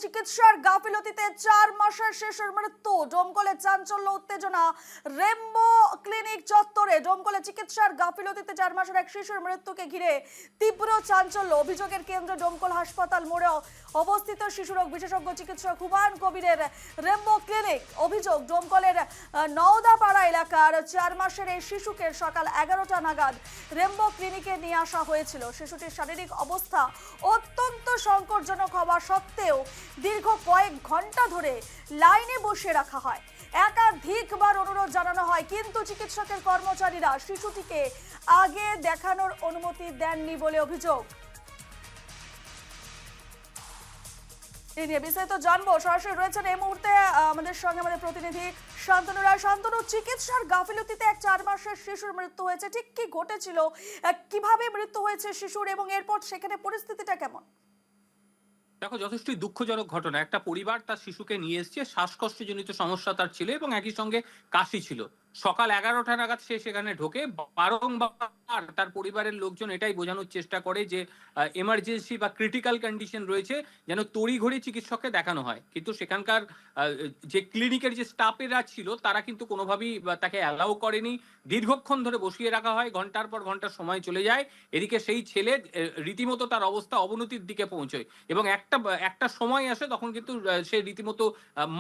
চিকিৎসার গাফিলতিতে 4 মাসের শিশুর মৃত্যু। ডোমকলে চাঞ্চল্য উত্তেজনা রেমবো ক্লিনিক চত্বরে। ডোমকলে চিকিৎসার গাফিলতিতে 4 মাসের এক শিশুর মৃত্যুকে ঘিরে তীব্র চাঞ্চল্য। অভিযোগের কেন্দ্র ডোমকল হাসপাতাল মোড়ে অবস্থিত শিশুরোগ বিশেষজ্ঞ চিকিৎসক হুমায়ুন কবিরের রেমবো ক্লিনিক। অভিযোগ, ডোমকলের নওদাপাড়া এলাকার 4 মাসের এই শিশুকে সকাল 11টা নাগাদ রেমবো ক্লিনিকে নিয়ে আসা হয়েছিল। শিশুটির শারীরিক অবস্থা অত্যন্ত সংকটজনক হওয়া সত্ত্বেও দীর্ঘ কয়েক ঘন্টা ধরে লাইনে বসিয়ে রাখা হয়। একাধিকবার অনুরোধ জানানো হয়, কিন্তু চিকিৎসকের কর্মচারীরা শিশুটিকে আগে দেখানোর অনুমতি দেননি বলে অভিযোগ। এই নিয়ে বিস্তারিত জানবো, সরাসরি রয়েছেন এই মুহূর্তে আমাদের সঙ্গে আমাদের প্রতিনিধি শান্তনু রায়। শান্তনু, চিকিৎসার গাফিলতিতে এক 4 মাসের শিশুর মৃত্যু হয়েছে, ঠিক কি ঘটেছিল, কিভাবে মৃত্যু হয়েছে শিশুর এবং এরপর সেখানে পরিস্থিতিটা কেমন? দেখো, যথেষ্টই দুঃখজনক ঘটনা। একটা পরিবার তার শিশুকে নিয়ে এসছে, শ্বাসকষ্টজনিত সমস্যা তার ছিল এবং একই সঙ্গে কাশি ছিল। সকাল 11টা নাগাদ সে সেখানে ঢোকে। বারংবার তার পরিবারের লোকজন এটাই বোঝানোর চেষ্টা করে যে এমার্জেন্সি বা ক্রিটিক্যাল কন্ডিশন রয়েছে, যেন তড়িঘড়ি চিকিৎসককে দেখানো হয়। কিন্তু সেখানকার যে ক্লিনিকের যে স্টাফেরা ছিল তারা কিন্তু কোনোভাবেই তাকে অ্যালাউ করেনি। দীর্ঘক্ষণ ধরে বসিয়ে রাখা হয়, ঘন্টার পর ঘন্টা সময় চলে যায়। এদিকে সেই ছেলে রীতিমতো তার অবস্থা অবনতির দিকে পৌঁছয় এবং একটা সময় আসে তখন কিন্তু সে রীতিমতো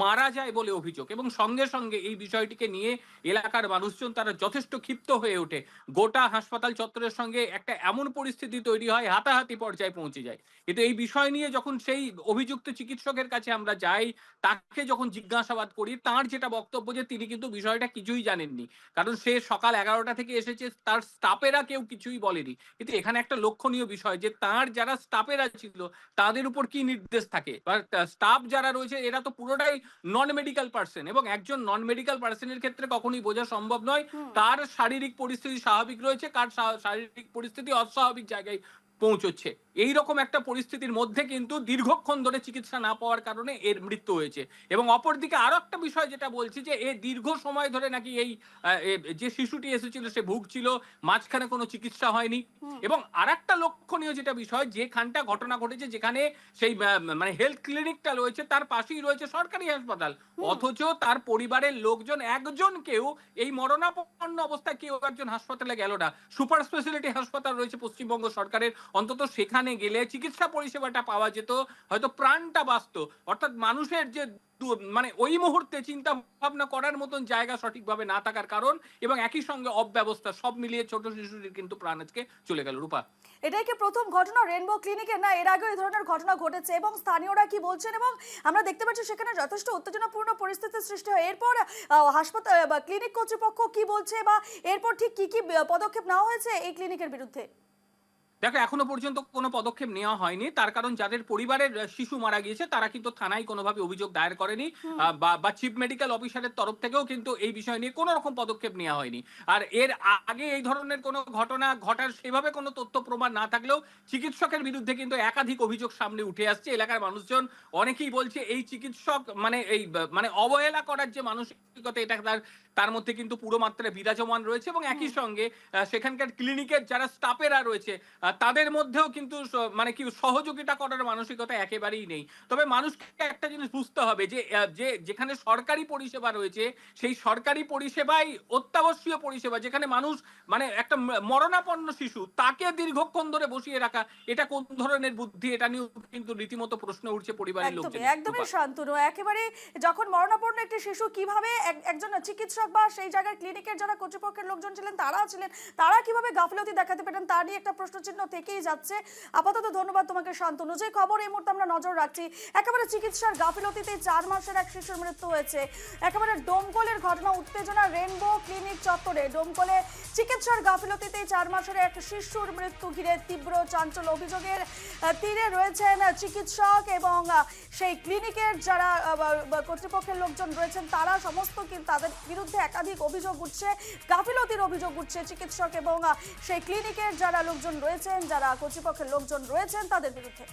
মারা যায় বলে অভিযোগ। এবং সঙ্গে সঙ্গে এই বিষয়টিকে নিয়ে এলাকার মানুষজন তারা যথেষ্ট ক্ষিপ্ত হয়ে ওঠে। গোটা হাসপাতাল চত্বরের সঙ্গে একটা এমন পরিস্থিতি তৈরি হয়, হাতাহাতি পর্যায়ে পৌঁছে যায়। কিন্তু এই বিষয় নিয়ে যখন সেই অভিযুক্ত চিকিৎসকের কাছে আমরা যাই, তাকে যখন জিজ্ঞাসাবাদ করি, তার যেটা বক্তব্য যে তিনি কিন্তু বিষয়টা কিছুই জানেননি, কারণ সে সকাল 11টা থেকে এসেছে, তার স্টাফেরা কেউ কিছুই বলেনি। কিন্তু এখানে একটা লক্ষণীয় বিষয় যে তার যারা স্টাফেরা ছিল তাদের উপর কি নির্দেশ থাকে, বা স্টাফ যারা রয়েছে এরা তো পুরোটাই নন মেডিকেল পার্সন, এবং একজন নন মেডিকেল পার্সনের ক্ষেত্রে কখনোই বোঝা সম্ভব নয় কার শারীরিক পরিস্থিতি স্বাভাবিক রয়েছে, কার শারীরিক পরিস্থিতি অস্বাভাবিক জায়গায় পৌঁছচ্ছে। এইরকম একটা পরিস্থিতির মধ্যে কিন্তু দীর্ঘক্ষণ ধরে চিকিৎসা না পাওয়ার কারণে এর মৃত্যু হয়েছে। এবং অপরদিকে আরো একটা বিষয় যেটা বলছি, যে এই দীর্ঘ সময় ধরে নাকি এই যে শিশুটি এসেছিল সে ভুগছিল, মাঝখানে কোনো চিকিৎসা হয়নি। এবং আরেকটা লক্ষণীয় যেটা বিষয়, যেখানটা ঘটনা ঘটেছে, যেখানে সেই মানে হেলথ ক্লিনিকটা রয়েছে তার পাশেই রয়েছে সরকারি হাসপাতাল, অথচ তার পরিবারের লোকজন একজন কেউ এই মরণাপন্ন অবস্থায় কেউ একজন হাসপাতালে গেল না। সুপার স্পেশালিটি হাসপাতাল রয়েছে পশ্চিমবঙ্গ সরকারের, অন্তত সেখানে গেলে চিকিৎসা পরিষেবাটা পাওয়া যেত, হয়তো প্রাণটা বাঁচত। অর্থাৎ মানুষের যে মানে ওই মুহূর্তে চিন্তা ভাবনা করার মতন জায়গা সঠিকভাবে না থাকার কারণ, এবং একই সঙ্গে অব্যবস্থা, সব মিলিয়ে ছোট শিশুটির কিন্তু প্রাণ আজকে চলে গেল। রূপা, এটাই কি প্রথম ঘটনা রেনবো ক্লিনিকের, না এর আগেও এই ধরনের ঘটনা ঘটেছে? এবং স্থানীয়রা কি বলছেন? এবং আমরা দেখতে পাচ্ছি সেখানে যথেষ্ট উত্তেজনাপূর্ণ পরিস্থিতির সৃষ্টি হয়। এরপর হাসপাতাল বা ক্লিনিক কর্তৃপক্ষ কি বলছে, বা এরপর ঠিক কি কি পদক্ষেপ নেওয়া হয়েছে এই ক্লিনিকের বিরুদ্ধে? দেখো, এখনো পর্যন্ত কোনো পদক্ষেপ নেওয়া হয়নি, তার কারণ যাদের পরিবারের শিশু মারা গিয়েছে তারা কিন্তু থানায় কোনোভাবে অভিযোগ দায়ের করেনি, বা চিফ মেডিকেল অফিসারের তরফ থেকেও কিন্তু এই বিষয় নিয়ে কোনো রকম পদক্ষেপ নেওয়া হয়নি। আর এর আগে এই ধরনের কোনো ঘটনা ঘটার সেভাবে কোনো তথ্য প্রমাণ না থাকলেও চিকিৎসকের বিরুদ্ধে কিন্তু একাধিক অভিযোগ সামনে উঠে আসছে। এলাকার মানুষজন অনেকেই বলছে এই চিকিৎসক মানে অবহেলা করার যে মানসিকতা, এটা তার মধ্যে কিন্তু পুরো মাত্রায় বিরাজমান রয়েছে। এবং একই সঙ্গে সেখানকার ক্লিনিকের যারা স্টাফেরা রয়েছে তাদের মধ্যেও কিন্তু মানে কি সহযোগিতা করার মানসিকতা একেবারেই নেই। তবে মানুষকে একটা জিনিস বুঝতে হবে, যে যেখানে সরকারি পরিষেবা রয়েছে, সেই সরকারি পরিষেবাই অত্যাবশ্যকীয় পরিষেবা, যেখানে মানুষ মানে একটা মরণাপন্ন শিশু তাকে দীর্ঘক্ষণ ধরে বসিয়ে রাখা, এটা কোন ধরনের বুদ্ধি, এটা নিয়েও কিন্তু রীতিমতো প্রশ্ন উঠছে পরিবারের লোকজন। একদমই শান্তনু, একেবারে যখন মরণাপন্ন একটি শিশু, কিভাবে একজন চিকিৎসক বা সেই জায়গার ক্লিনিকের যারা কর্তৃপক্ষের লোকজন ছিলেন তারা কিভাবে গাফিলতি দেখাতে পারেন, তা নিয়ে একটা প্রশ্নচিহ্ন থেকেই যাচ্ছে। আপাতত ধন্যবাদ তোমাকে শান্তনু। যে খবর এই মুহূর্তে আমরা নজর রাখছি, একেবারে চিকিৎসার গাফিলতিতে 4 মাসের এক শিশুর মৃত্যু হয়েছে। একেবারে ডোমকলের ঘটনা, উত্তেজনা রেনবো ক্লিনিক চত্বরে। ডোমকলে চিকিৎসার গাফিলতিতে 4 মাসের এক শিশুর মৃত্যু ঘিরে তীব্র চাঞ্চল্য। অভিযোগের তীরে রয়েছেন চিকিৎসক এবং সেই ক্লিনিকের যারা কর্তৃপক্ষের লোকজন রয়েছেন, তারা সমস্ত তাদের বিরুদ্ধে একাধিক অভিযোগ উঠছে, গাফিলতির অভিযোগ উঠছে। চিকিৎসক এবং সেই ক্লিনিকের যারা লোকজন রয়েছেন, যারা কর্তৃপক্ষের লোকজন রয়েছেন, তাদের বিরুদ্ধে।